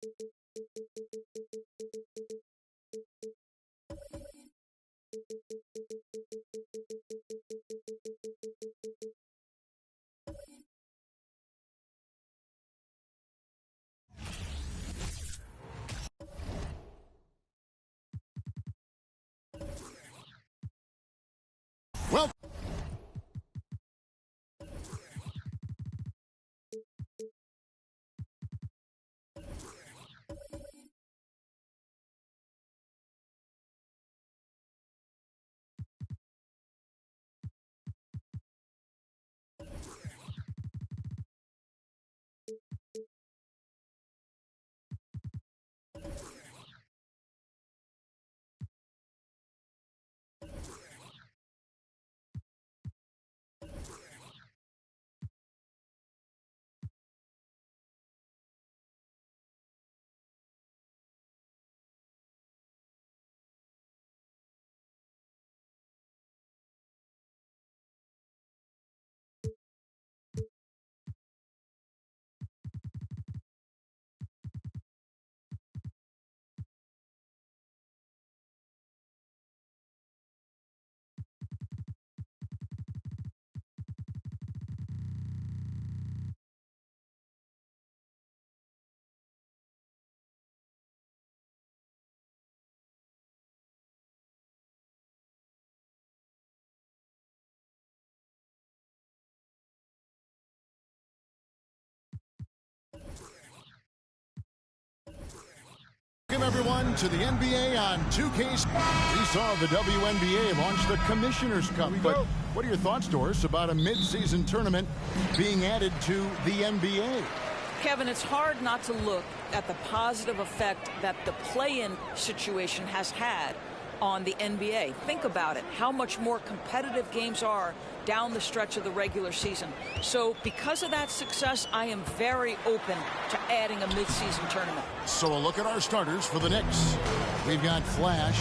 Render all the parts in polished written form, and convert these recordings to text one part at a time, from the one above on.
Well, welcome everyone to the NBA on 2K. We saw the WNBA launch the Commissioner's Cup, but what are your thoughts, Doris, about a mid-season tournament being added to the NBA? Kevin, it's hard not to look at the positive effect that the play-in situation has had on the NBA. Think about it, how much more competitive games are down the stretch of the regular season. So because of that success, I am very open to adding a mid-season tournament. So a look at our starters for the Knicks. We've got Flash,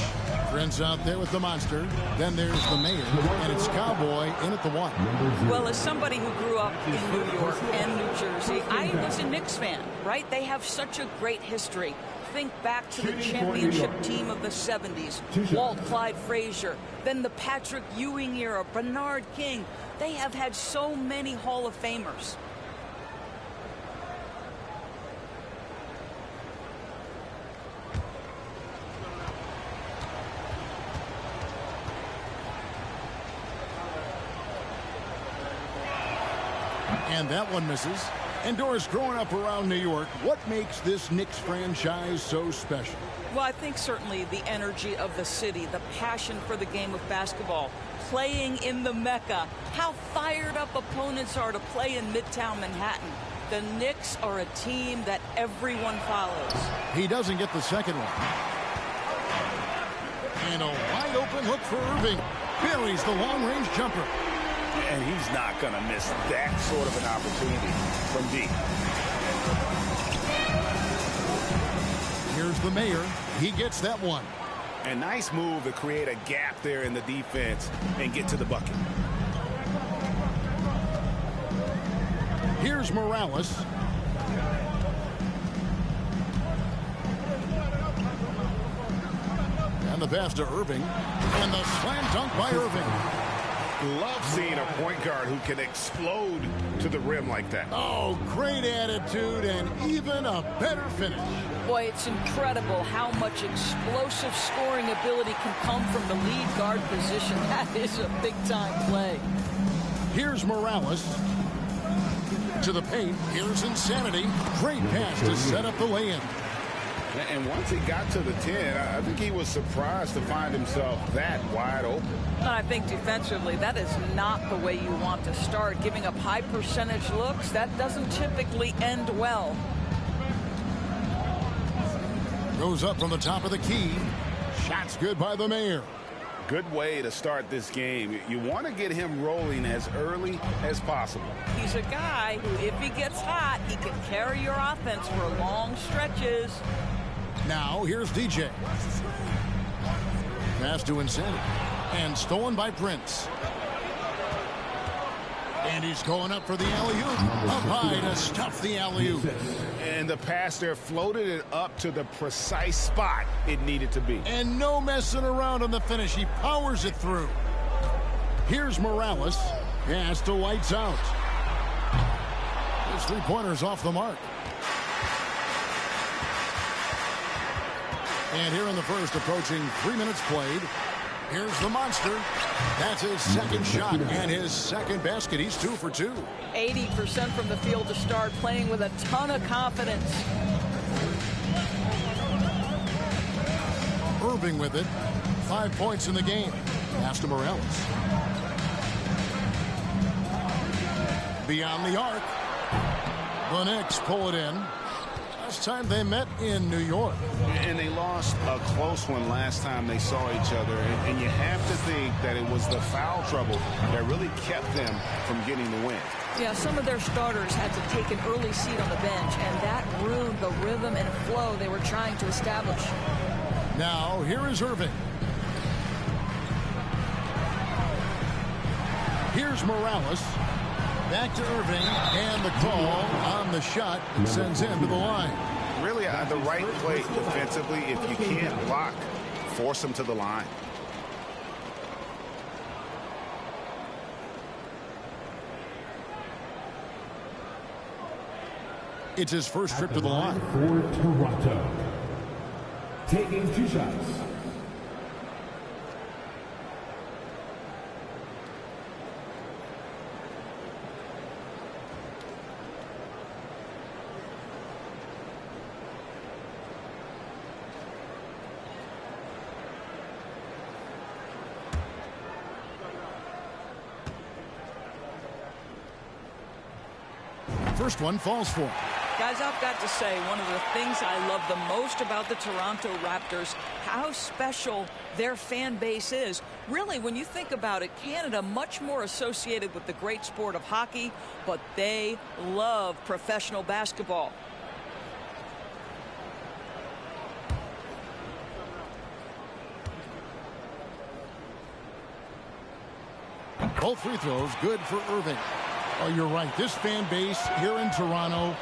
Prince out there with the monster. Then there's the Mayor, and it's Cowboy in at the 1. Well, as somebody who grew up in New York and New Jersey, I was a Knicks fan, right? They have such a great history. Think back to the championship team of the 70s, Walt Clyde Frazier, then the Patrick Ewing era, Bernard King. They have had so many Hall of Famers. And that one misses. And Doris, growing up around New York, what makes this Knicks franchise so special? Well, I think certainly the energy of the city, the passion for the game of basketball, playing in the Mecca, how fired up opponents are to play in Midtown Manhattan. The Knicks are a team that everyone follows. He doesn't get the second one. And a wide open look for Irving. Buries the long-range jumper. And he's not going to miss that sort of an opportunity from deep. Here's the Mayor. He gets that one. A nice move to create a gap there in the defense and get to the bucket. Here's Morales. And the pass to Irving. And the slam dunk by Irving. Love seeing a point guard who can explode to the rim like that. Oh, great attitude and even a better finish. Boy, it's incredible how much explosive scoring ability can come from the lead guard position. That is a big-time play. Here's Morales. To the paint. Here's Insanity. Great pass to set up the lay-in. And once he got to the 10, I think he was surprised to find himself that wide open. And I think defensively, that is not the way you want to start. Giving up high percentage looks, that doesn't typically end well. Goes up from the top of the key. Shots good by the Mayor. Good way to start this game. You want to get him rolling as early as possible. He's a guy who, if he gets hot, he can carry your offense for long stretches. Now, here's DJ. Pass to Insanity. And stolen by Prince. And he's going up for the alley-oop. Up high to stuff the alley-oop. And the pass there floated it up to the precise spot it needed to be. And no messing around on the finish. He powers it through. Here's Morales. Pass to Lights Out. His three-pointers off the mark. And here in the first, approaching 3 minutes played. Here's the monster. That's his second shot and his second basket. He's 2 for 2. 80% from the field to start, playing with a ton of confidence. Irving with it. 5 points in the game. Pass to Morales. Beyond the arc. The Knicks pull it in. Last time they met in New York. And they lost a close one last time they saw each other. And you have to think that it was the foul trouble that really kept them from getting the win. Yeah, some of their starters had to take an early seat on the bench, and that ruined the rhythm and flow they were trying to establish. Now, here is Irving. Here's Morales. Back to Irving, and the call on the shot sends him to the line. Really, the right play defensively. If you can't block, force him to the line. It's his first trip to the line. For Toronto. Taking 2 shots. First one falls for him. Guys, I've got to say, one of the things I love the most about the Toronto Raptors, how special their fan base is. Really, when you think about it, Canada much more associated with the great sport of hockey, but they love professional basketball. Both free throws good for Irving. Oh, you're right. This fan base here in Toronto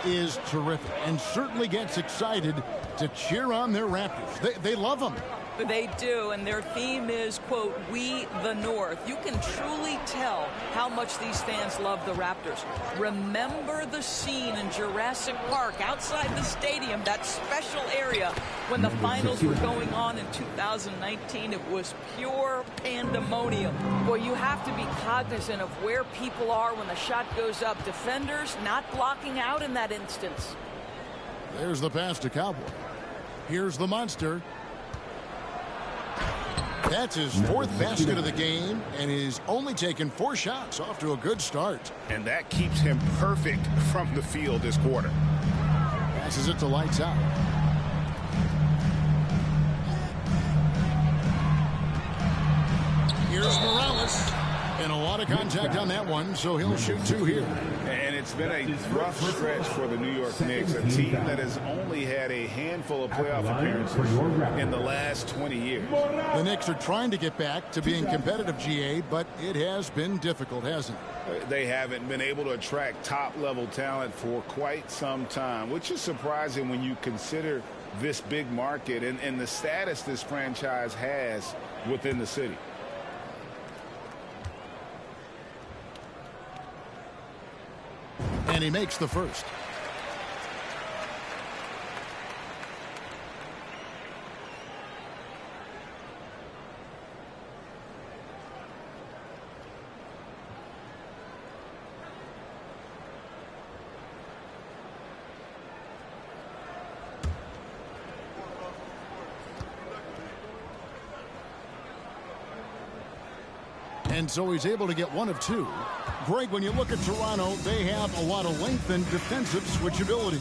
is terrific and certainly gets excited to cheer on their Raptors. They love them. They do, and their theme is, quote, "We the North." You can truly tell how much these fans love the Raptors. Remember the scene in Jurassic Park outside the stadium, that special area when the finals were going on in 2019. It was pure pandemonium. Boy, you have to be cognizant of where people are when the shot goes up. Defenders not blocking out in that instance. There's the pass to Cowboy. Here's the monster. That's his 4th basket of the game, and he's only taken 4 shots. Off to a good start. And that keeps him perfect from the field this quarter. Passes it to Lights Out. Here's Morales. And a lot of contact on that one, so he'll shoot 2 here. And it's been a rough stretch for the New York Knicks, a team that has only had a handful of playoff appearances in the last 20 years. The Knicks are trying to get back to being competitive, GA, but it has been difficult, hasn't it? They haven't been able to attract top-level talent for quite some time, which is surprising when you consider this big market and the status this franchise has within the city. And he makes the first. And so he's able to get 1 of 2. Greg, when you look at Toronto, they have a lot of length and defensive switchability.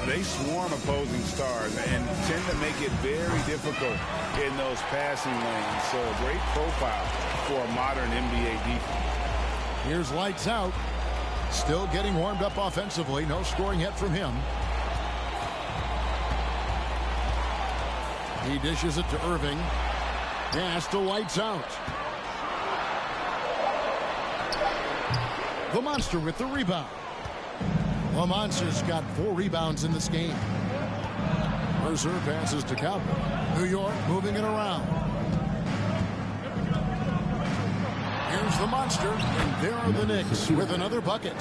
They swarm opposing stars and tend to make it very difficult in those passing lanes. So a great profile for a modern NBA defense. Here's Lights Out. Still getting warmed up offensively. No scoring yet from him. He dishes it to Irving. Pass to Lights Out. The Monster with the rebound. The Monster's got 4 rebounds in this game. Mercer passes to Cowboy. New York moving it around. Here's the Monster, and there are the Knicks with another bucket.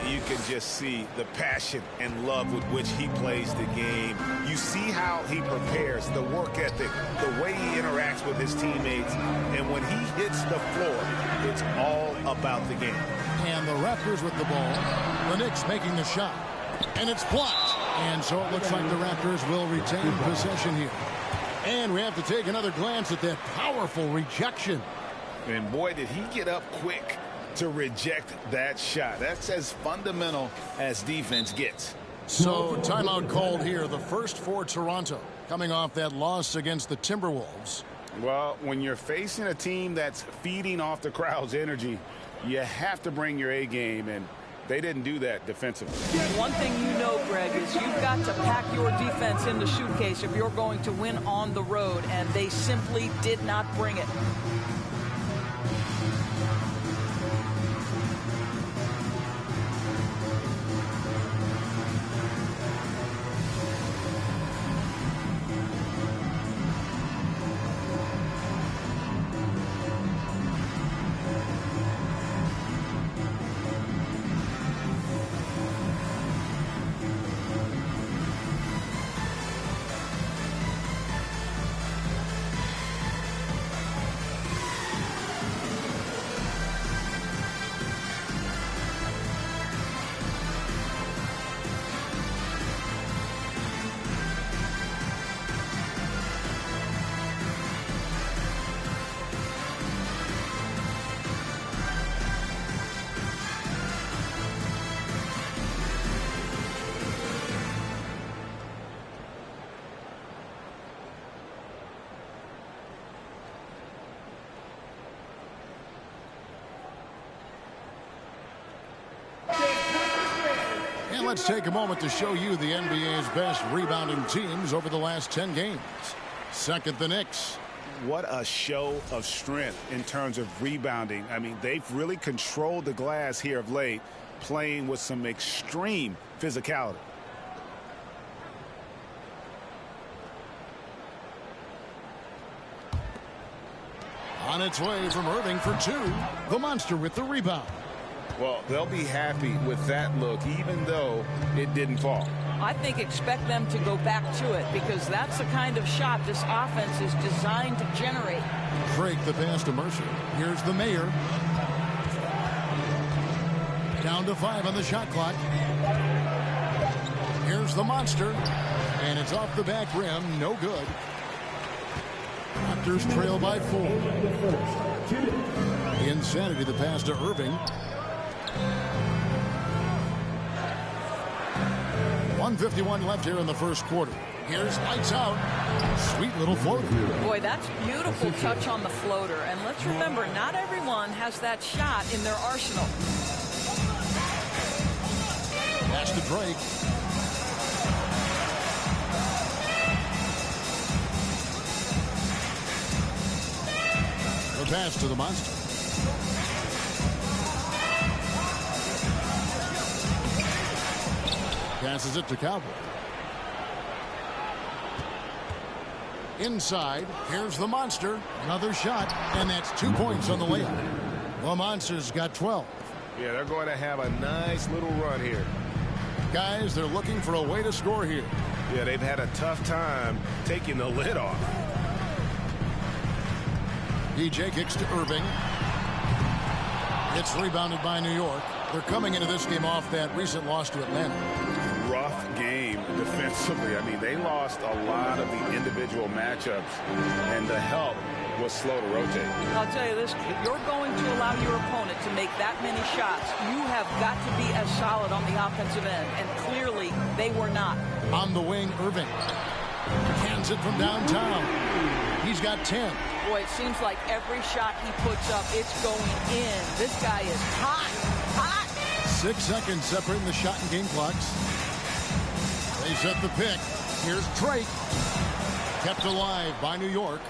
You can just see the passion and love with which he plays the game. You see how he prepares, the work ethic, the way he interacts with his teammates. And when he hits the floor, it's all about the game. And the Raptors with the ball. The Knicks making the shot. And it's blocked. And so it looks like the Raptors will retain possession here. And we have to take another glance at that powerful rejection. And boy, did he get up quick to reject that shot. That's as fundamental as defense gets. So timeout called here, the first for Toronto, coming off that loss against the Timberwolves. Well, when you're facing a team that's feeding off the crowd's energy, you have to bring your A game, and they didn't do that defensively. One thing you know, Greg, is you've got to pack your defense in the suitcase if you're going to win on the road, and they simply did not bring it. Let's take a moment to show you the NBA's best rebounding teams over the last 10 games. Second, the Knicks. What a show of strength in terms of rebounding. I mean, they've really controlled the glass here of late, playing with some extreme physicality. On its way from Irving for 2. The Monster with the rebound. Well, they'll be happy with that look, even though it didn't fall. I think expect them to go back to it, because that's the kind of shot this offense is designed to generate. Drake the pass to Mercer. Here's the Mayor. Down to 5 on the shot clock. Here's the Monster. And it's off the back rim. No good. Raptors trail by 4. The insanity, the pass to Irving. 1:51 left here in the first quarter. Here's lights out. Sweet little floater. Boy, that's beautiful touch on the floater. And let's remember, not everyone has that shot in their arsenal. Pass to Drake. The pass to the Monster. Passes it to Cowboy. Inside, here's the Monster. Another shot, and that's 2 points on the layup. The Monster's got 12. Yeah, they're going to have a nice little run here. Guys, they're looking for a way to score here. Yeah, they've had a tough time taking the lid off. DJ kicks to Irving. It's rebounded by New York. They're coming into this game off that recent loss to Atlanta. Rough game defensively. I mean, they lost a lot of the individual matchups, and the help was slow to rotate. I'll tell you this, if you're going to allow your opponent to make that many shots, you have got to be as solid on the offensive end, and clearly they were not. On the wing, Irving. Cans it from downtown. He's got 10. Boy, it seems like every shot he puts up, it's going in. This guy is hot, hot. 6 seconds separating the shot and game clocks. They set the pick. Here's Drake. Kept alive by New York.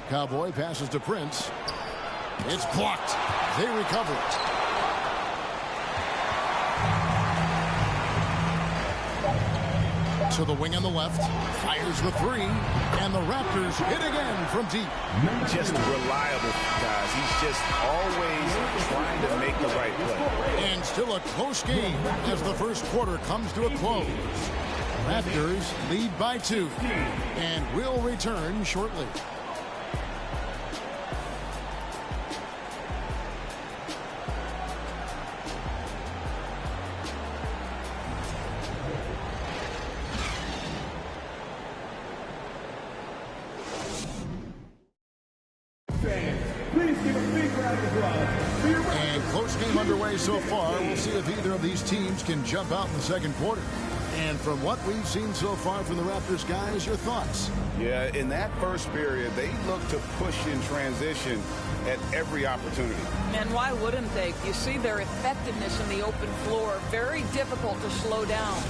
Cowboy passes to Prince. It's blocked. They recover it. To the wing on the left. Fires the three. And the Raptors hit again from deep. Just reliable, guys. He's just always trying to make the right play. And still a close game as the first quarter comes to a close. Raptors lead by 2. And will return shortly. And close game underway so far. We'll see if either of these teams can jump out in the second quarter. And from what we've seen so far from the Raptors, guys, your thoughts? Yeah, in that first period, they looked to push in transition at every opportunity. And why wouldn't they? You see their effectiveness in the open floor. Very difficult to slow down.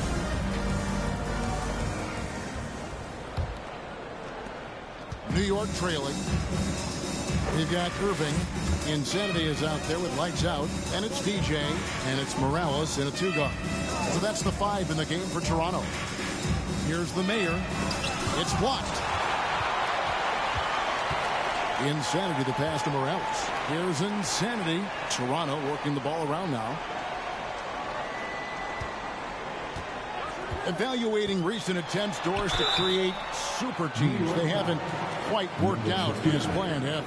New York trailing. We've got Irving. Insanity is out there with lights out. And it's DJ. And it's Morales in a 2-guard. So that's the 5 in the game for Toronto. Here's the mayor. It's blocked. Insanity the pass to Morales. Here's Insanity. Toronto working the ball around now. Evaluating recent attempts, Doris, to create super teams. They haven't quite worked out as planned, have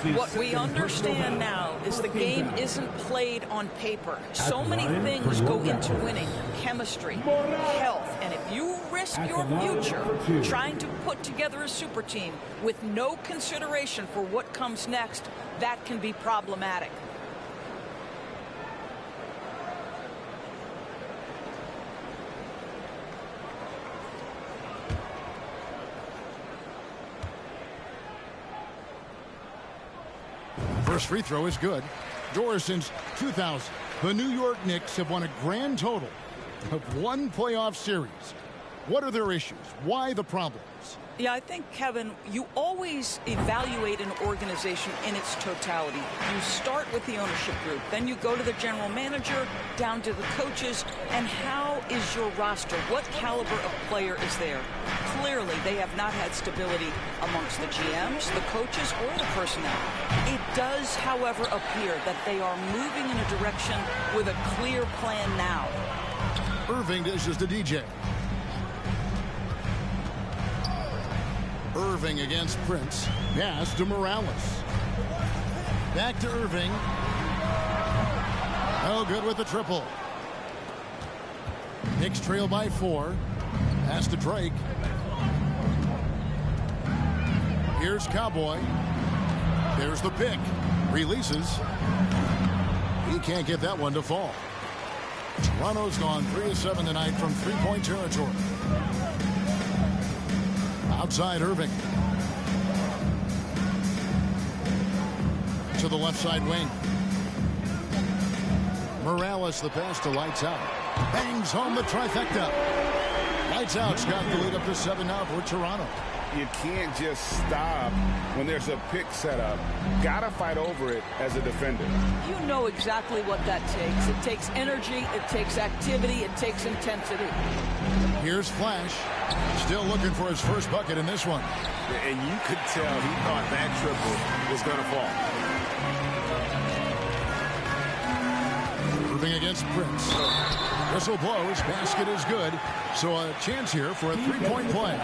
they? What we understand now is the game isn't played on paper. So many things go into winning. Chemistry, health, and if you risk your future trying to put together a super team with no consideration for what comes next, that can be problematic. First free throw is good. Doris, since 2000, the New York Knicks have won a grand total of 1 playoff series. What are their issues? Why the problems? Yeah, I think, Kevin, you always evaluate an organization in its totality. You start with the ownership group, then you go to the general manager, down to the coaches, and how is your roster? What caliber of player is there? Clearly, they have not had stability amongst the GMs, the coaches, or the personnel. It does, however, appear that they are moving in a direction with a clear plan now. Irving dishes to DJ. Irving against Prince. Pass to Morales. Back to Irving. Oh, good with the triple. Knicks trail by 4. Pass to Drake. Here's Cowboy. There's the pick. Releases. He can't get that one to fall. Toronto's gone 3 of 7 tonight from three-point territory. Outside Irving. To the left side wing. Morales the pass to lights out. Bangs home the trifecta. Lights out's got the lead up to 7 now for Toronto. You can't just stop when there's a pick set up. Gotta fight over it as a defender. You know exactly what that takes. It takes energy, it takes activity, it takes intensity. Here's Flash. Still looking for his first bucket in this one. And you could tell he thought that triple was going to fall. Moving against Prince. Whistle blows. Basket is good. So a chance here for a three-point play.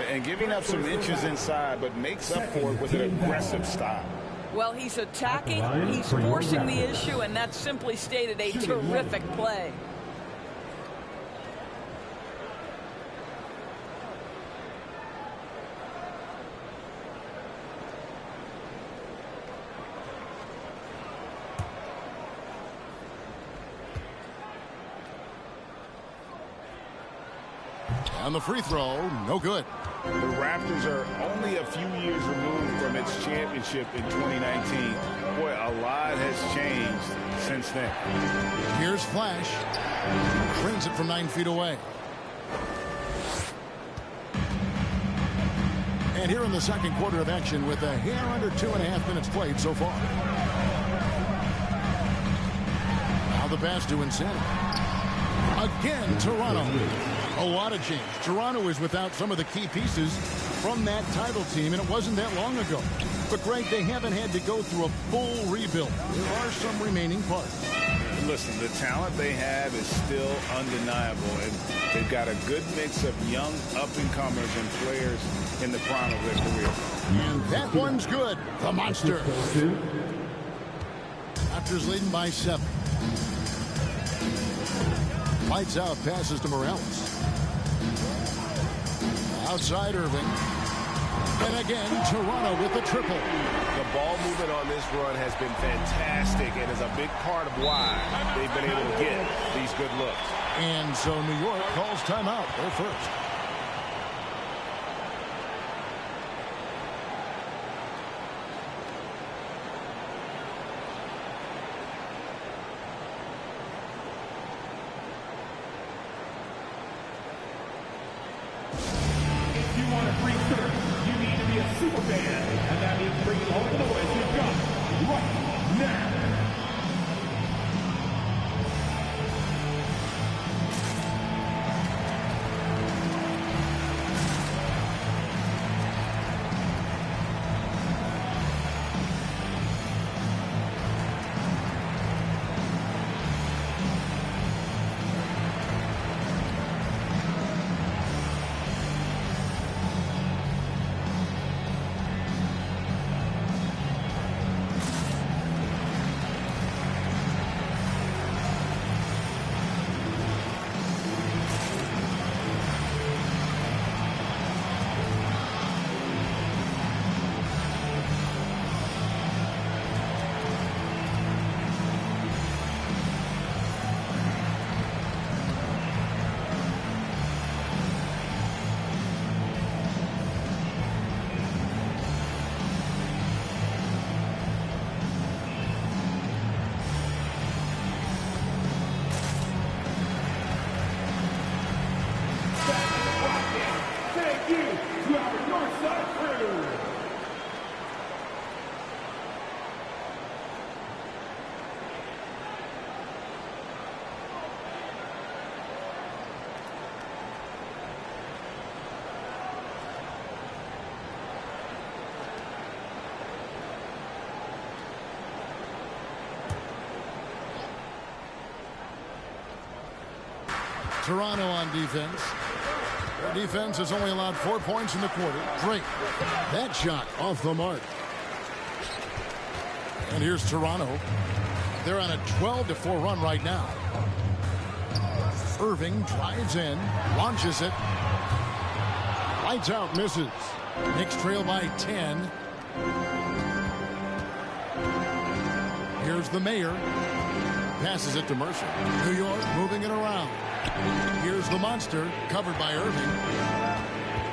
And giving up some inches inside, but makes up for it with an aggressive style. Well, he's attacking, he's forcing the issue, and that simply stated a terrific play. On the free throw, no good. The Raptors are only a few years removed from its championship in 2019. Boy, a lot has changed since then. Here's Flash. Brings it from 9 feet away. And here in the second quarter of action with a hair under 2.5 minutes played so far. Now the pass to Insanity. Again, Toronto. A lot of change. Toronto is without some of the key pieces from that title team, and it wasn't that long ago. But, Greg, they haven't had to go through a full rebuild. There are some remaining parts. Listen, the talent they have is still undeniable, and they've got a good mix of young up-and-comers and players in the prime of their career. And that one's good. The Monster. Raptors leading by 7. Lights out, passes to Morales. Outside Irving. And again, Toronto with the triple. The ball movement on this run has been fantastic and is a big part of why they've been able to get these good looks. And so New York calls timeout. They're first. Toronto on defense. Their defense has only allowed 4 points in the quarter. Drake. That shot off the mark. And here's Toronto. They're on a 12-4 run right now. Irving drives in, launches it. Lights out, misses. Knicks trail by 10. Here's the mayor. Passes it to Mercer. New York moving it around. Here's the Monster, covered by Irving.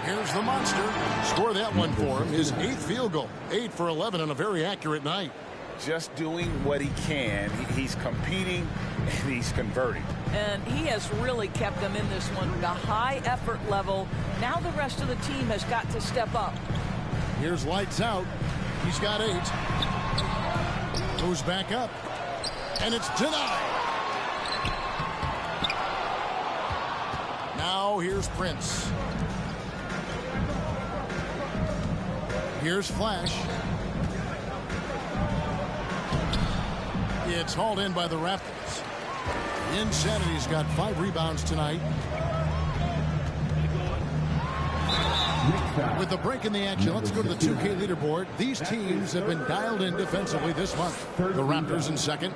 Here's the Monster. Score that one for him. His 8th field goal. 8 for 11 on a very accurate night. Just doing what he can. He's competing and he's converting. And he has really kept them in this one with a high effort level. Now the rest of the team has got to step up. Here's lights out. He's got 8. Goes back up. And it's denied. Now here's Prince. Here's Flash. It's hauled in by the Raptors. Insanity's got 5 rebounds tonight. With the break in the action, let's go to the 2K leaderboard. These teams have been dialed in defensively this month. The Raptors in second.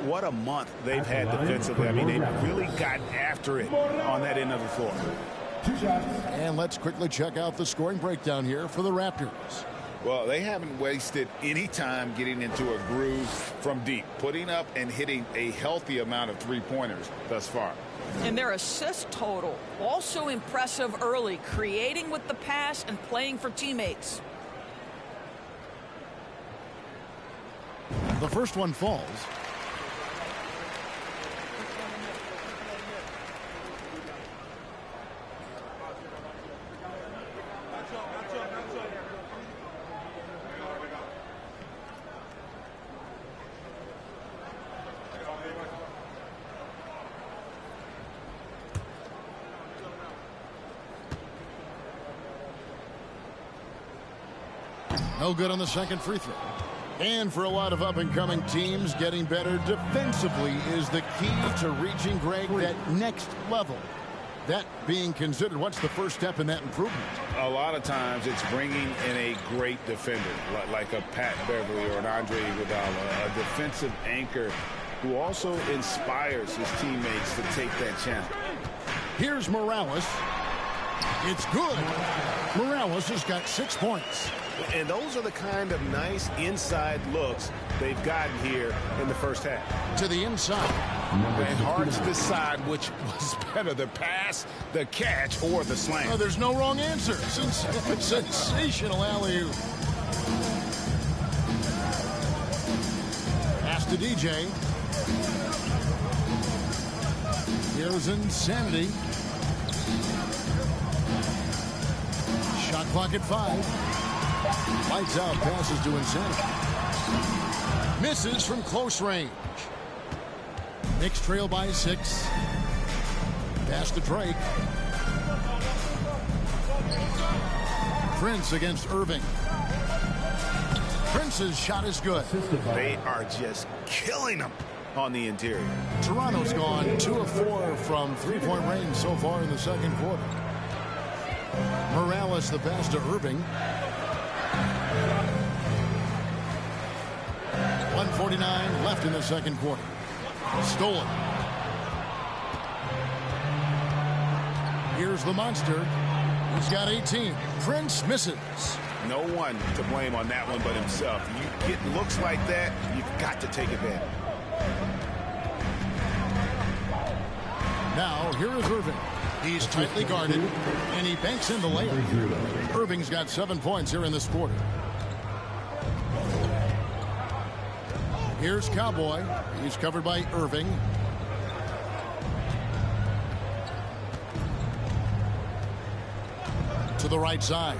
What a month they've had defensively. I mean, they've really gotten after it on that end of the floor. And let's quickly check out the scoring breakdown here for the Raptors. Well, they haven't wasted any time getting into a groove from deep, putting up and hitting a healthy amount of three-pointers thus far. And their assist total, also impressive early, creating with the pass and playing for teammates. The first one falls. No good on the second free throw. And for a lot of up-and-coming teams, getting better defensively is the key to reaching, Greg, that next level. That being considered, what's the first step in that improvement? A lot of times it's bringing in a great defender, like a Pat Beverly or an Andre Iguodala, a defensive anchor who also inspires his teammates to take that challenge. Here's Morales. It's good. Morales has got 6 points. And those are the kind of nice inside looks they've gotten here in the first half. To the inside. And hard to decide which was better, the pass, the catch, or the slam. Oh, there's no wrong answer. Sensational alley-oop. Pass to DJ. Here's Insanity. Shot clock at 5. Lights out, passes to Insanity. Misses from close range. Knicks trail by 6. Pass to Drake. Prince against Irving. Prince's shot is good. They are just killing them on the interior. Toronto's gone 2 of 4 from three-point range so far in the second quarter. Morales the pass to Irving. 1:49 left in the second quarter. Stolen. Here's the monster. He's got 18. Prince misses. No one to blame on that one but himself. You get looks like that, you've got to take advantage. Now, here is Irving. He's tightly guarded, and he banks in the layup. Irving's got 7 points here in this quarter. Here's Cowboy. He's covered by Irving. To the right side.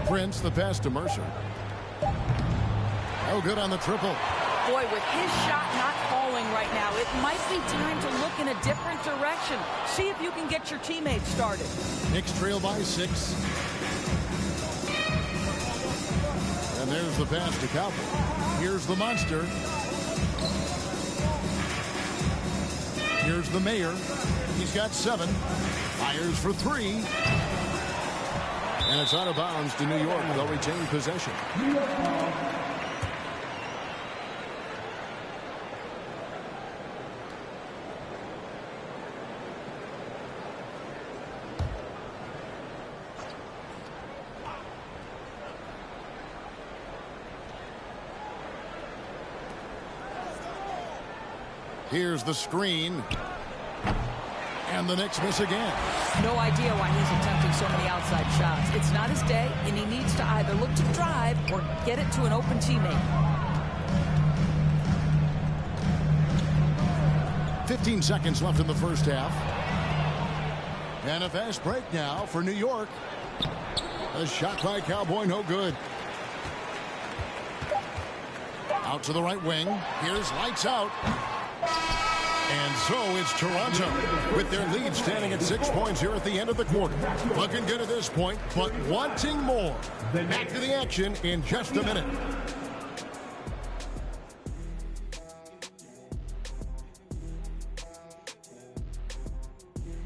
Prince, the pass to Mercer. Oh, good on the triple. Boy, with his shot not falling right now, it might be time to look in a different direction. See if you can get your teammates started. Knicks trail by 6. And there's the pass to Cowboy. Here's the monster. Here's the mayor. He's got 7. Fires for 3. And it's out of bounds to New York. They'll retain possession. Here's the screen. And the Knicks miss again. No idea why he's attempting so many outside shots. It's not his day, and he needs to either look to drive or get it to an open teammate. 15 seconds left in the first half. And a fast break now for New York. A shot by Cowboy, no good. Out to the right wing. Here's lights out. And so it's Toronto with their lead standing at 6 points here at the end of the quarter. Looking good at this point, but wanting more. Back to the action in just a minute.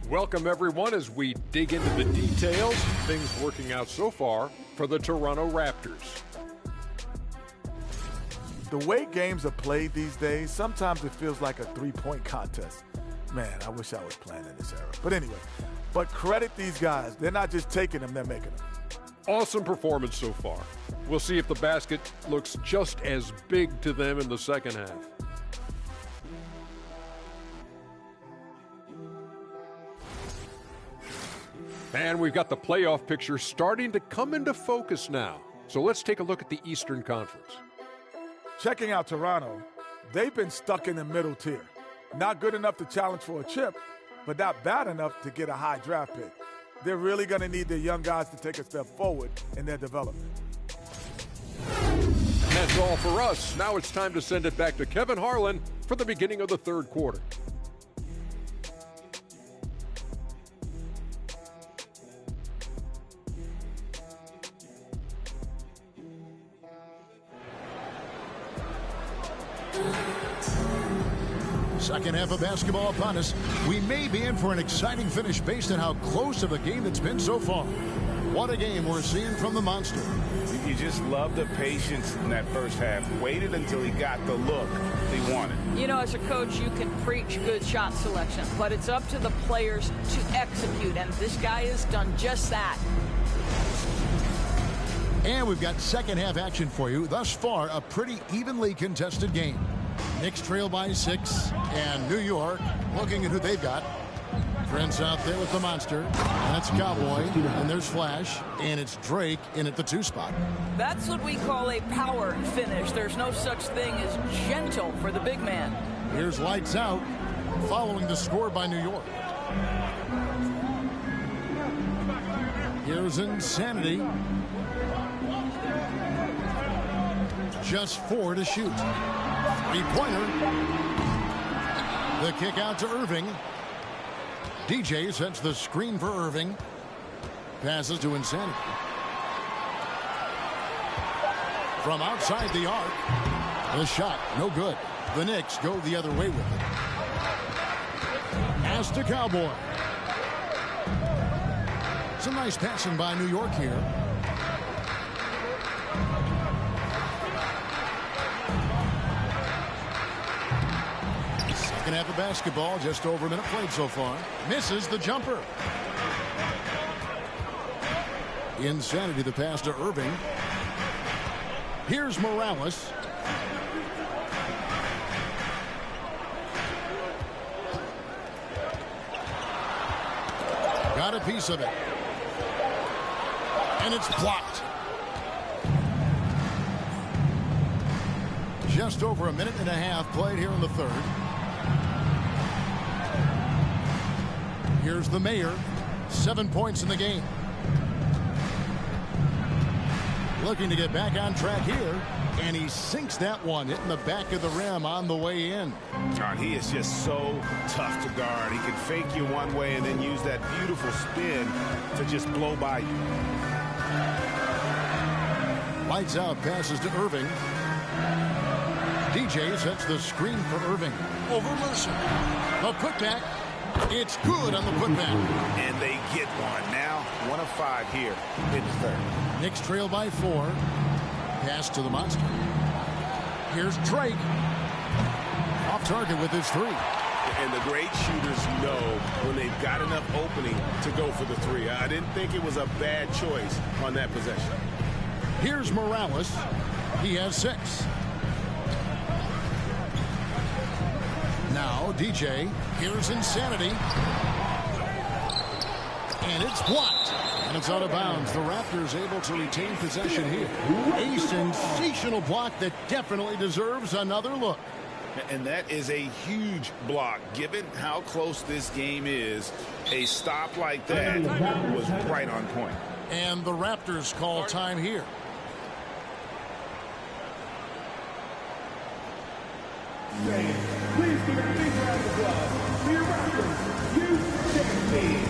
Welcome, everyone, as we dig into the details. Things working out so far for the Toronto Raptors. The way games are played these days, sometimes it feels like a three-point contest. Man, I wish I was playing in this era. But anyway, but credit these guys. They're not just taking them, they're making them. Awesome performance so far. We'll see if the basket looks just as big to them in the second half. And we've got the playoff picture starting to come into focus now. So let's take a look at the Eastern Conference. Checking out Toronto, they've been stuck in the middle tier. Not good enough to challenge for a chip, but not bad enough to get a high draft pick. They're really going to need their young guys to take a step forward in their development. That's all for us. Now it's time to send it back to Kevin Harlan for the beginning of the third quarter. Second half of basketball upon us. We may be in for an exciting finish based on how close of a game it's been so far. What a game we're seeing from the Monster. You just love the patience in that first half. Waited until he got the look he wanted. You know, as a coach, you can preach good shot selection, but it's up to the players to execute, and this guy has done just that. And we've got second half action for you. Thus far, a pretty evenly contested game. Knicks trail by 6, and New York looking at who they've got. Trent's out there with the Monster, and that's Cowboy, and there's Flash, and it's Drake in at the 2 spot. That's what we call a power finish. There's no such thing as gentle for the big man. Here's Lights Out, following the score by New York. Here's Insanity. Just 4 to shoot. 3-pointer. The kick out to Irving. DJ sets the screen for Irving. Passes to Insanity. From outside the arc. The shot, no good. The Knicks go the other way with it. Pass to Cowboy. Some nice passing by New York here. Second half of basketball, just over a minute played so far. Misses the jumper. Insanity, the pass to Irving. Here's Morales. Got a piece of it. And it's blocked. Just over a minute and a half played here in the third. Here's the Mayor. 7 points in the game. Looking to get back on track here. And he sinks that one, hitting the back of the rim on the way in. God, he is just so tough to guard. He can fake you one way and then use that beautiful spin to just blow by you. Lights out, passes to Irving. DJ sets the screen for Irving. Over Mercer. A putback. It's good on the putback. And they get one. Now 1 of 5 here in the third. Knicks trail by 4. Pass to the Monster. Here's Drake. Off target with his 3. And the great shooters know when they've got enough opening to go for the 3. I didn't think it was a bad choice on that possession. Here's Morales. He has 6. Now DJ. Here's Insanity. And it's blocked. And it's out of bounds. The Raptors able to retain possession here. A sensational block that definitely deserves another look. And that is a huge block. Given how close this game is, a stop like that was right on point. And the Raptors call time here. Please give a big round of applause for your Raptors, D26G7.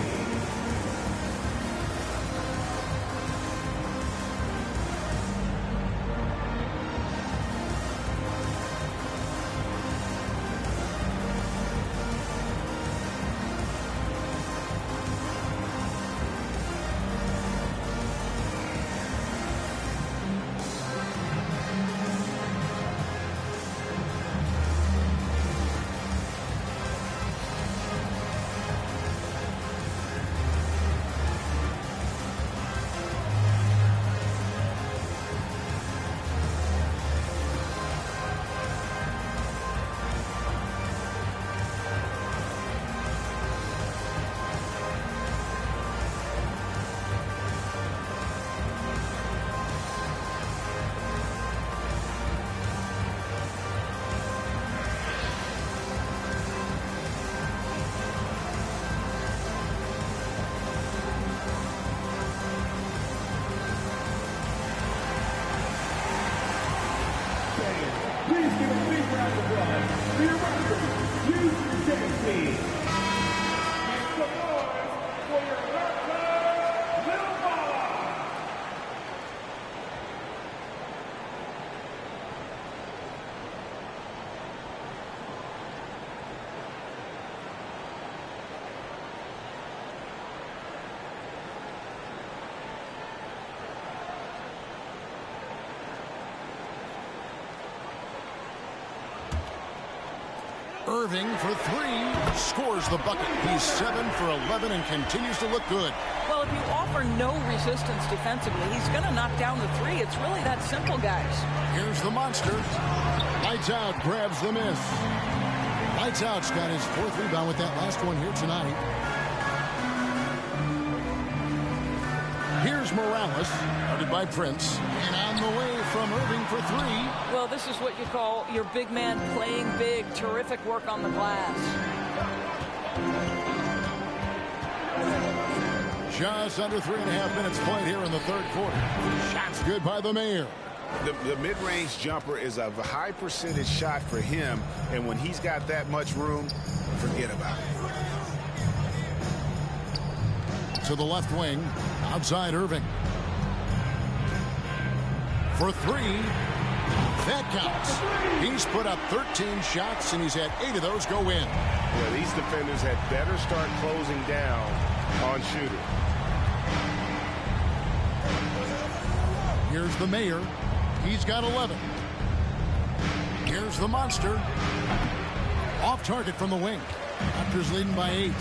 Please give a big round of applause for your Raptors, D26G7. Make some noise for your Raptors, Little Ball. Irving for three. Scores the bucket. He's 7 for 11 and continues to look good. Well, if you offer no resistance defensively, he's going to knock down the three. It's really that simple, guys. Here's the monster. Lights Out grabs the miss. Lights Out's got his 4th rebound with that last one here tonight. Here's Morales, guarded by Prince, and on the way from Irving for three. Well, this is what you call your big man playing big. Terrific work on the glass. Just under 3.5 minutes played here in the third quarter. Shots good by the Mayor. The mid-range jumper is a high percentage shot for him, and when he's got that much room, forget about it. To the left wing, outside Irving. For three, that counts. He's put up 13 shots, and he's had 8 of those go in. Yeah, these defenders had better start closing down on shooting. Here's the Mayor. He's got 11. Here's the monster. Off target from the wing. Raptors leading by 8.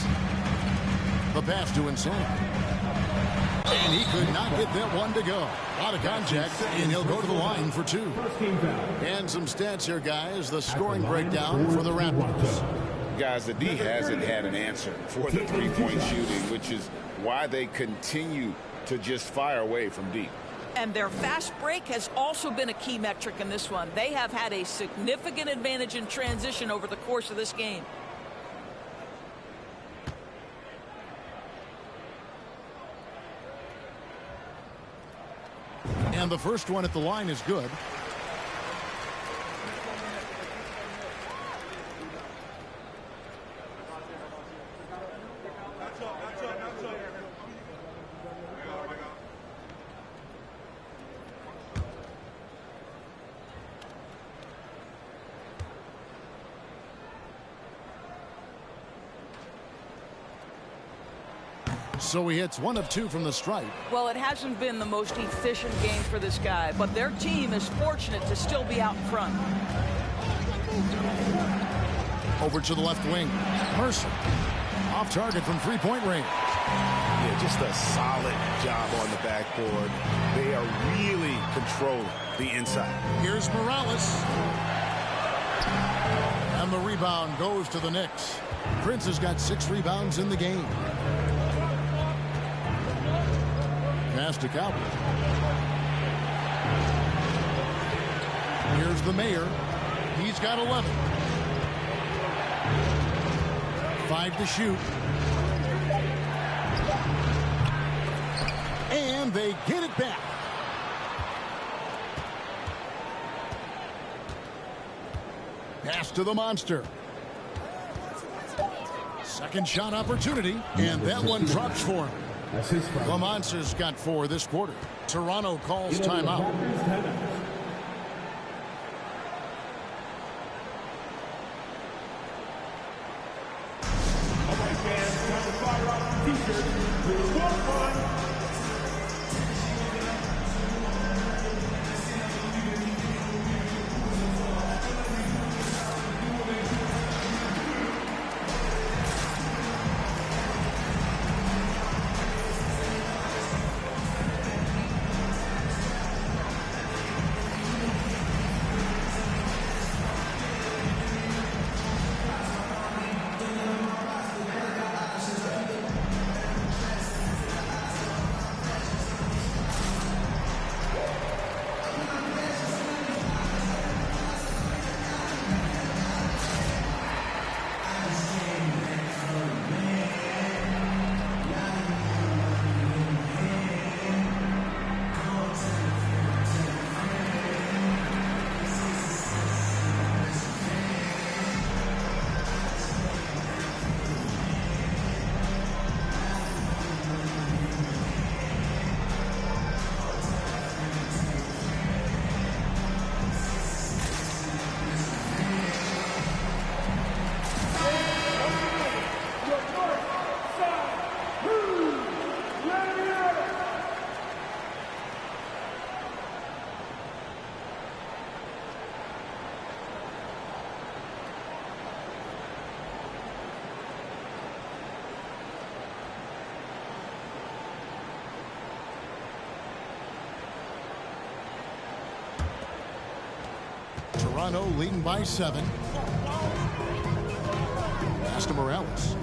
The pass to Insane. And he could not get that one to go. A lot of contact, and he'll go to the line for 2. And some stats here, guys. The scoring breakdown for the Raptors. Guys, the D hasn't had an answer for the three-point shooting, which is why they continue to just fire away from deep. And their fast break has also been a key metric in this one. They have had a significant advantage in transition over the course of this game. And the first one at the line is good. So he hits 1 of 2 from the stripe. Well, it hasn't been the most efficient game for this guy, but their team is fortunate to still be out in front. Over to the left wing. Mercer. Off target from three-point range. Yeah, just a solid job on the backboard. They are really controlling the inside. Here's Morales. And the rebound goes to the Knicks. Prince has got 6 rebounds in the game. Pass to Cowboy. Here's the Mayor. He's got 11. 5 to shoot. And they get it back. Pass to the monster. Second shot opportunity, and that one drops for him. The Monster's got 4 this quarter. Toronto calls timeout. Toronto leading by 7. Pass to Morales.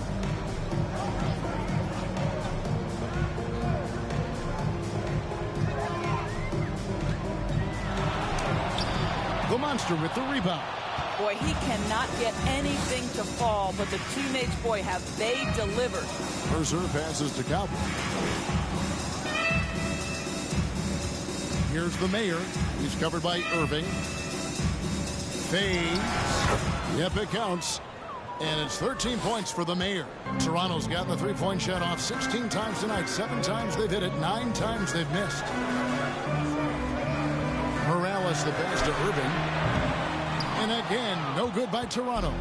The monster with the rebound. Boy, he cannot get anything to fall, but the teammates, boy, have they delivered. Mercer passes to Cowboy. Here's the Mayor. He's covered by Irving. Fades. Yep, it counts. And it's 13 points for the Mayor. Toronto's gotten the three-point shot off 16 times tonight. 7 times they've hit it. 9 times they've missed. Morales the pass to Irving. And again, no good by Toronto.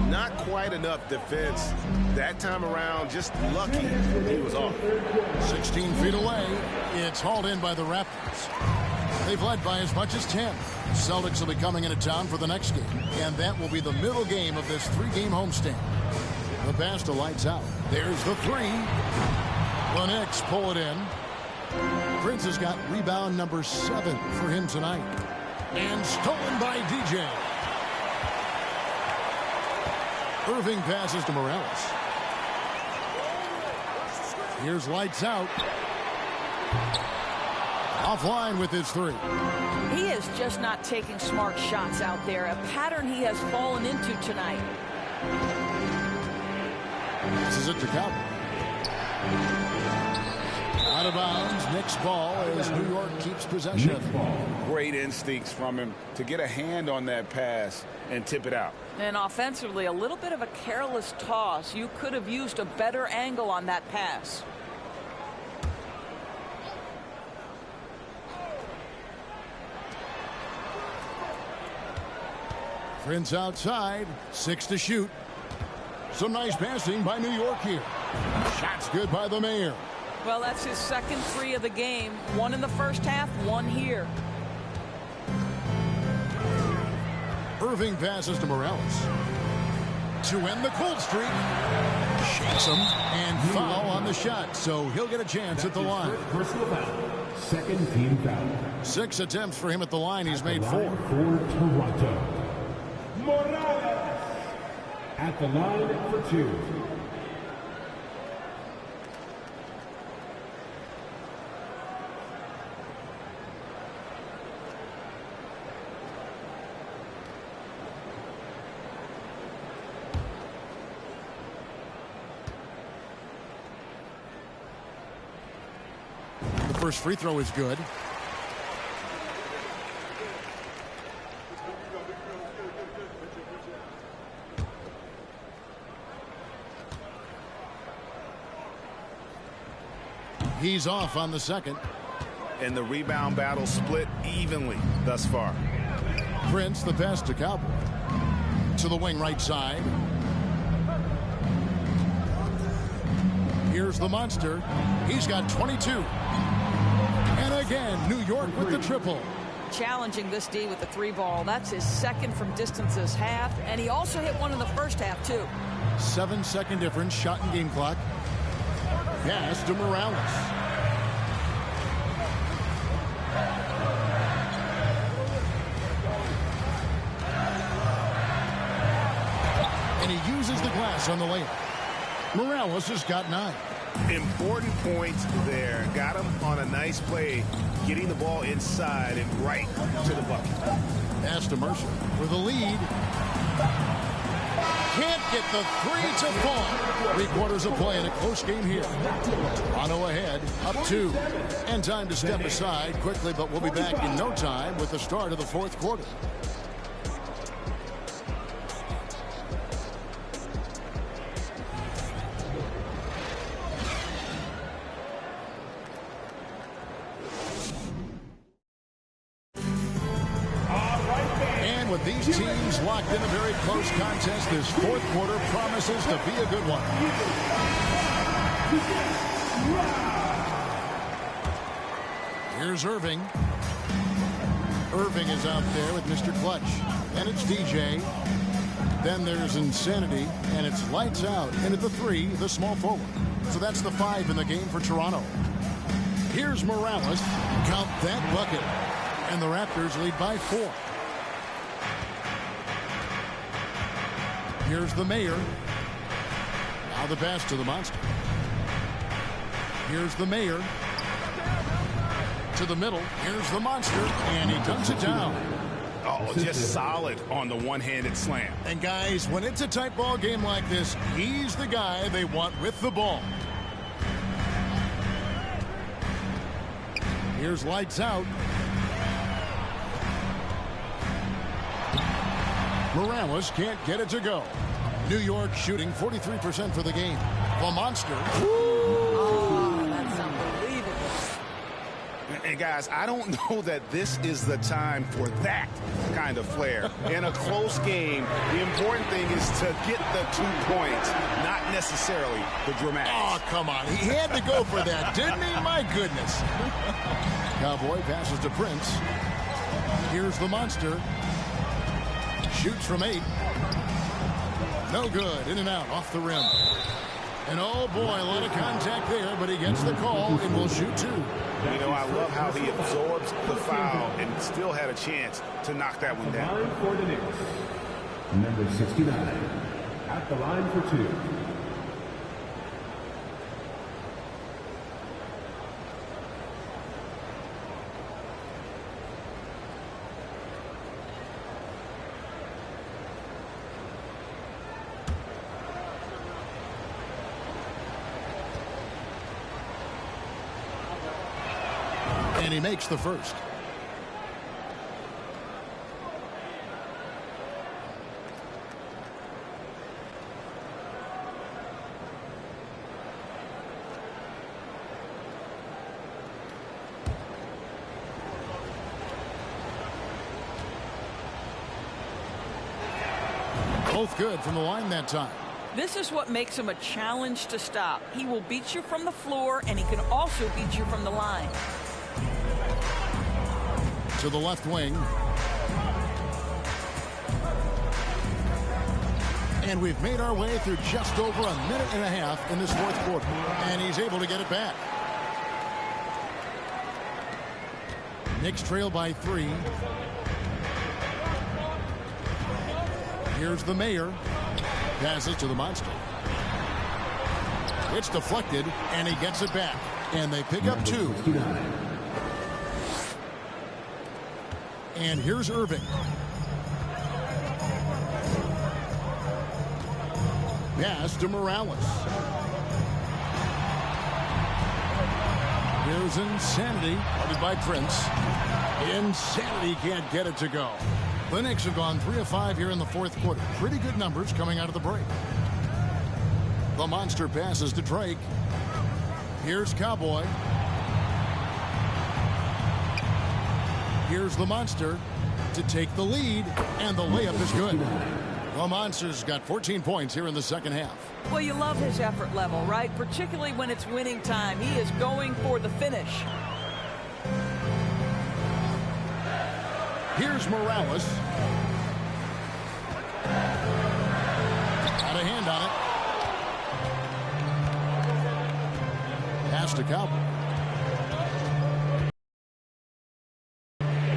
Not quite enough defense that time around. Just lucky he was off. 16 feet away. It's hauled in by the Raptors. They've led by as much as 10. Celtics will be coming into town for the next game, and that will be the middle game of this 3-game homestand. The pass to Lights Out. There's the 3. The Knicks pull it in. Prince has got rebound number 7 for him tonight. And stolen by DJ. Irving passes to Morales. Here's Lights Out. Offline with his 3. He is just not taking smart shots out there, a pattern he has fallen into tonight. This is it to Cowboy. Out of bounds, Knicks ball as New York keeps possession. Great instincts from him to get a hand on that pass and tip it out. And offensively, a little bit of a careless toss. You could have used a better angle on that pass. Prince outside, 6 to shoot. Some nice passing by New York here. Shots good by the Mayor. Well, that's his second 3 of the game. 1 in the first half, 1 here. Irving passes to Morales. To end the cold streak. Shakes him and foul on the shot, so he'll get a chance at the line. Personal foul. Second team foul. 6 attempts for him at the line. He's made 4. For Toronto. Morales at the line for 2. The first free throw is good. He's off on the second. And the rebound battle split evenly thus far. Prince the pass to Cowboy. To the wing right side. Here's the monster. He's got 22. And again, New York with the triple. Challenging this D with the 3 ball. That's his second from distance this half. And he also hit 1 in the first half, too. 7-second difference, shot and game clock. Pass to Morales. And he uses the glass on the layup. Morales has got 9. Important points there. Got him on a nice play, getting the ball inside and right to the bucket. Pass to Mercer for the lead. Can't get the 3 to fall. 3 quarters of play in a close game here. Toronto ahead, up 2. And time to step aside quickly, but we'll be back in no time with the start of the 4th quarter. With these teams locked in a very close contest, this 4th quarter promises to be a good one. Here's Irving. Irving is out there with Mr. Clutch. Then it's DJ. Then there's Insanity, and it's Lights Out. And at the 3, the small forward. So that's the 5 in the game for Toronto. Here's Morales. Count that bucket. And the Raptors lead by 4. Here's the Mayor. Now the pass to the Monster. Here's the Mayor. To the middle. Here's the Monster. And he dunks it down. Oh, just solid on the one-handed slam. And guys, when it's a tight ball game like this, he's the guy they want with the ball. Here's lights out. Morales can't get it to go. New York shooting 43% for the game. The Monster. Oh, that's unbelievable. And guys, I don't know that this is the time for that kind of flair. In a close game, the important thing is to get the 2 points, not necessarily the dramatics. Oh, come on. He had to go for that, didn't he? My goodness. Cowboy passes to Prince. Here's the Monster. Shoots from 8. No good. In and out. Off the rim. And oh boy, a lot of contact there, but he gets the call and will shoot 2. You know, I love how he absorbs the foul and still had a chance to knock that one down. Line for the Knicks. Number 69. At the line for 2. And he makes the first. Both good from the line that time. This is what makes him a challenge to stop. He will beat you from the floor, and he can also beat you from the line. To the left wing. And we've made our way through just over a minute and a half in this fourth quarter. And he's able to get it back. Knicks trail by 3. Here's the Mayor. Passes to the Monster. It's deflected, and he gets it back. And they pick up 2. And here's Irving. Pass to Morales. Here's Insanity, guarded by Prince. Insanity can't get it to go. The Knicks have gone 3 of 5 here in the fourth quarter. Pretty good numbers coming out of the break. The Monster passes to Drake. Here's Cowboy. Here's the Monster to take the lead, and the layup is good. The Monster's got 14 points here in the second half. Well, you love his effort level, right? Particularly when it's winning time. He is going for the finish. Here's Morales. Got a hand on it. Pass to Cowboy.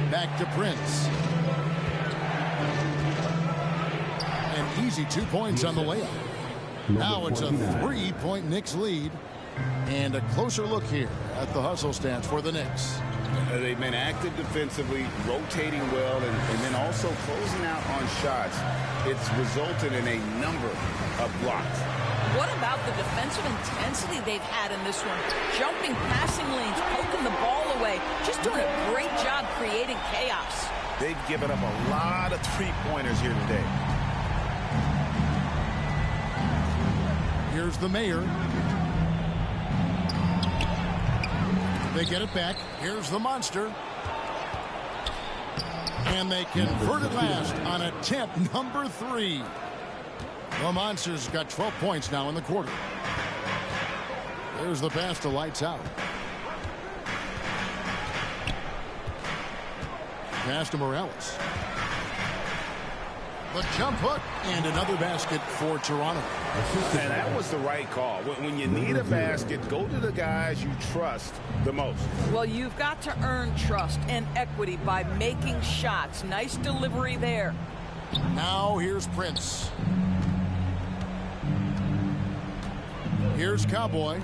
Back to Prince. An easy 2 points on the layup. Now it's a 3-point Knicks lead. And a closer look here at the hustle stance for the Knicks. They've been active defensively, rotating well, and then also closing out on shots. It's resulted in a number of blocks. What about the defensive intensity they've had in this one? Jumping passing lanes, poking the ball away, just doing a great job creating chaos. They've given up a lot of three-pointers here today. Here's the Mayor. They get it back. Here's the Monster. And they convert it last on attempt number 3. The Monster's got 12 points now in the quarter. There's the pass to lights out. Pass to Morales. The jump hook and another basket for Toronto. And that was the right call. When you need a basket, go to the guys you trust the most. Well, you've got to earn trust and equity by making shots. Nice delivery there. Now here's Prince. Here's Cowboy.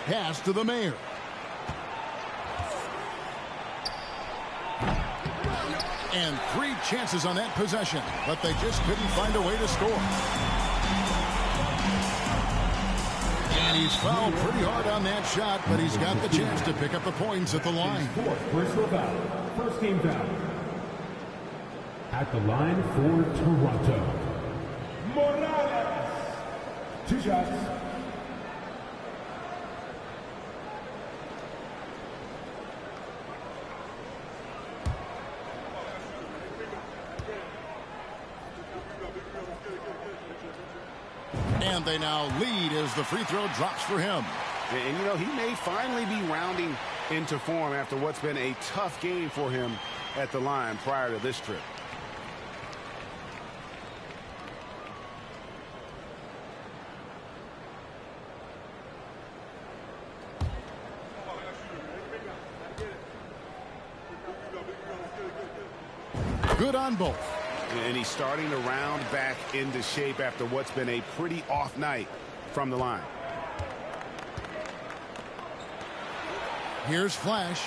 Pass to the Mayor. And 3 chances on that possession, but they just couldn't find a way to score. And he's fouled pretty hard on that shot, but he's got the chance to pick up the points at the line. Personal foul. First game foul. At the line for Toronto, Morales. 2 shots. And they now lead as the free throw drops for him. And, you know, he may finally be rounding into form after what's been a tough game for him at the line prior to this trip. Good on both. And he's starting to round back into shape after what's been a pretty off night from the line. Here's Flash.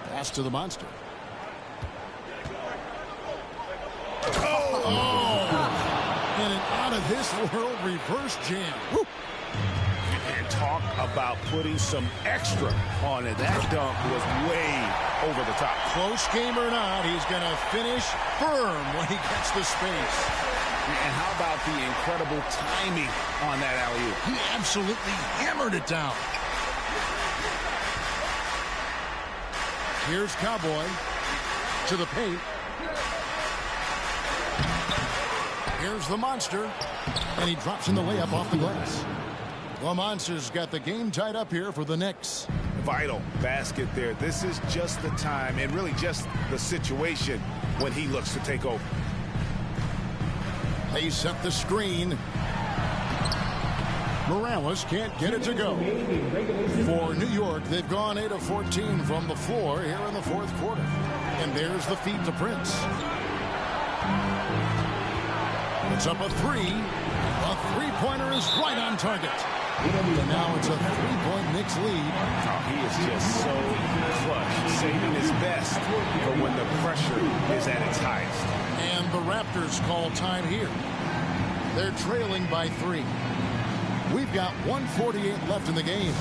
Pass to the Monster. Oh! And an out-of-this-world reverse jam. Woo. And talk about putting some extra on it. That dunk was way over the top. Close game or not, he's going to finish firm when he gets the space. And how about the incredible timing on that alley-oop? He absolutely hammered it down. Here's Cowboy to the paint. Here's the Monster. And he drops in the layup off the glass. The Monster's got the game tied up here for the Knicks. Vital basket there. This is just the time and really just the situation when he looks to take over. They set the screen. Morales can't get it to go. For New York, they've gone 8 of 14 from the floor here in the 4th quarter. And there's the feed to Prince. It's up a 3. A three-pointer is right on target. And now it's a 3-point Knicks lead. Oh, he is just so clutch, saving his best for when the pressure is at its highest. And the Raptors call time here. They're trailing by 3. We've got 1:48 left in the game.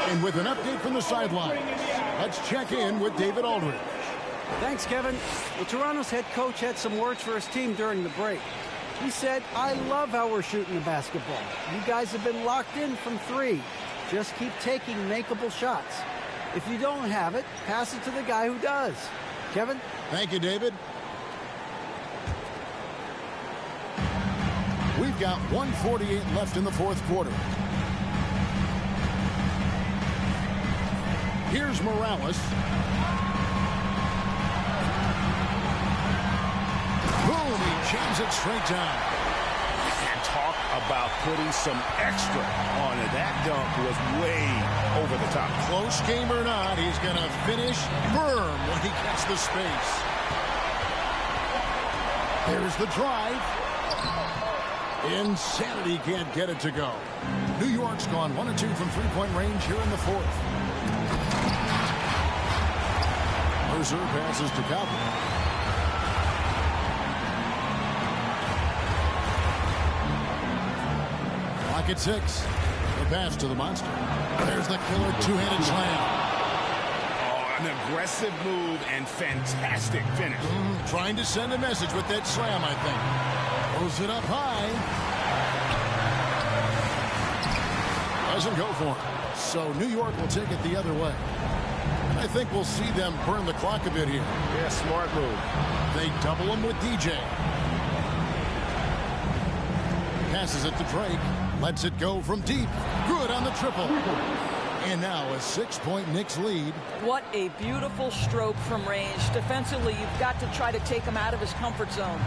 And with an update from the sidelines, let's check in with David Aldridge. Thanks, Kevin. Well, Toronto's head coach had some words for his team during the break. He said, "I love how we're shooting the basketball. You guys have been locked in from 3. Just keep taking makeable shots. If you don't have it, pass it to the guy who does." Kevin? Thank you, David. We've got 1:48 left in the 4th quarter. Here's Morales. Boom, he jams it straight down. And Talk about putting some extra on it. That dunk was way over the top. Close game or not, he's going to finish firm when he gets the space. There's the drive. Insanity can't get it to go. New York's gone 1 of 2 from three-point range here in the fourth. Mercer passes to Calvin. At 6. The pass to the monster. There's the killer two-handed slam. Oh, an aggressive move and fantastic finish. Trying to send a message with that slam, I think. Throws it up high. Doesn't go for him. So New York will take it the other way. I think we'll see them burn the clock a bit here. Yeah, smart move. They double him with DJ. Passes it to Drake. Lets it go from deep. Good on the triple. And now a 6-point Knicks lead. What a beautiful stroke from range. Defensively, you've got to try to take him out of his comfort zone.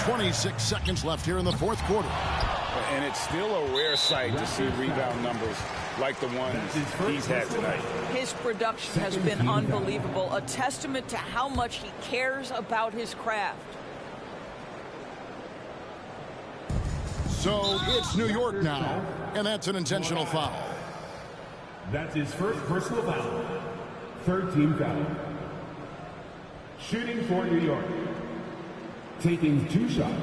26 seconds left here in the fourth quarter. And it's still a rare sight to see rebound numbers like the ones he's had tonight. His production has been unbelievable. A testament to how much he cares about his craft. So it's New York now, and that's an intentional foul. That's his first personal foul. Third team foul. Shooting for New York. Taking 2 shots.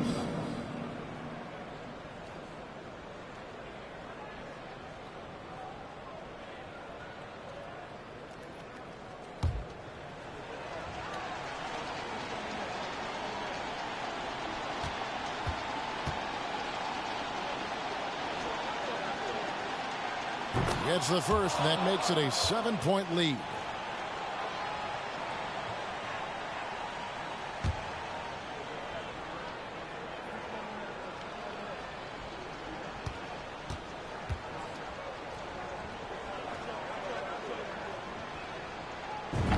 Gets the first, and that makes it a 7-point lead.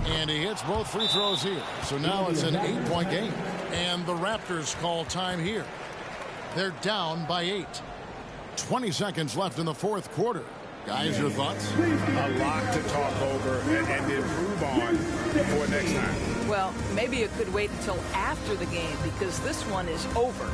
And he hits both free throws here. So now it's an 8-point game. And the Raptors call time here. They're down by 8. 20 seconds left in the fourth quarter. Guys, your thoughts? A lot to talk over and improve on for next time. Well, maybe it could wait until after the game because this one is over.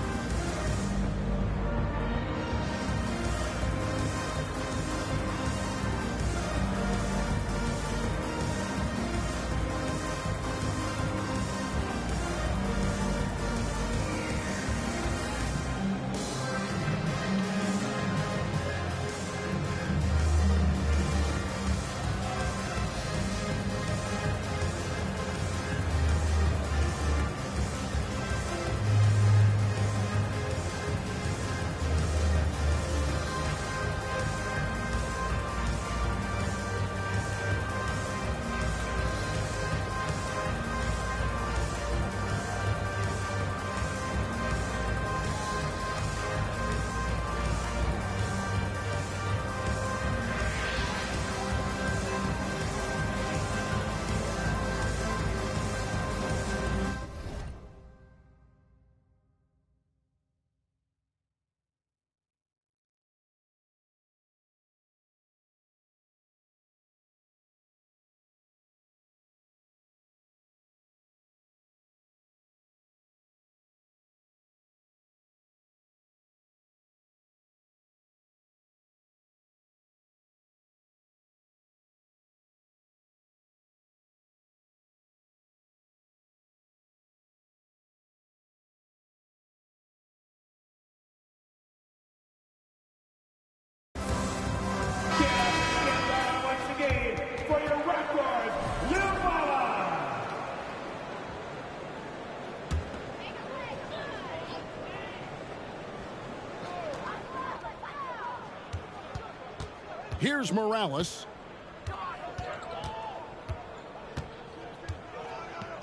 Here's Morales.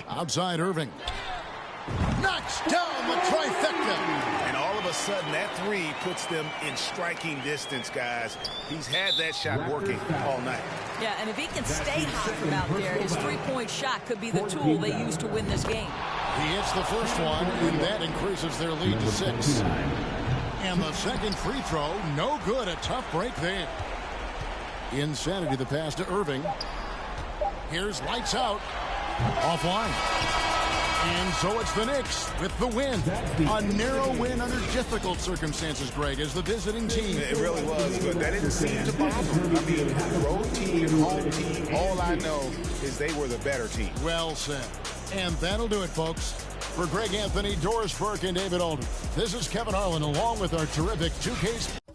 Outside Irving. Knocks down the trifecta. And all of a sudden, that three puts them in striking distance, guys. He's had that shot working all night. Yeah, and if he can stay hot from out there, his three-point shot could be the tool they use to win this game. He hits the first one, and that increases their lead to 6. And the second free throw, no good. A tough break there. Insanity, the pass to Irving. Here's lights out. Offline. And so it's the Knicks with the win. A narrow win under difficult circumstances, Greg, as the visiting team. It really was, but that didn't seem to bother them. I mean, road team, home team, all I know is they were the better team. Well said. And that'll do it, folks. For Greg Anthony, Doris Burke, and David Alden, this is Kevin Harlan along with our terrific 2K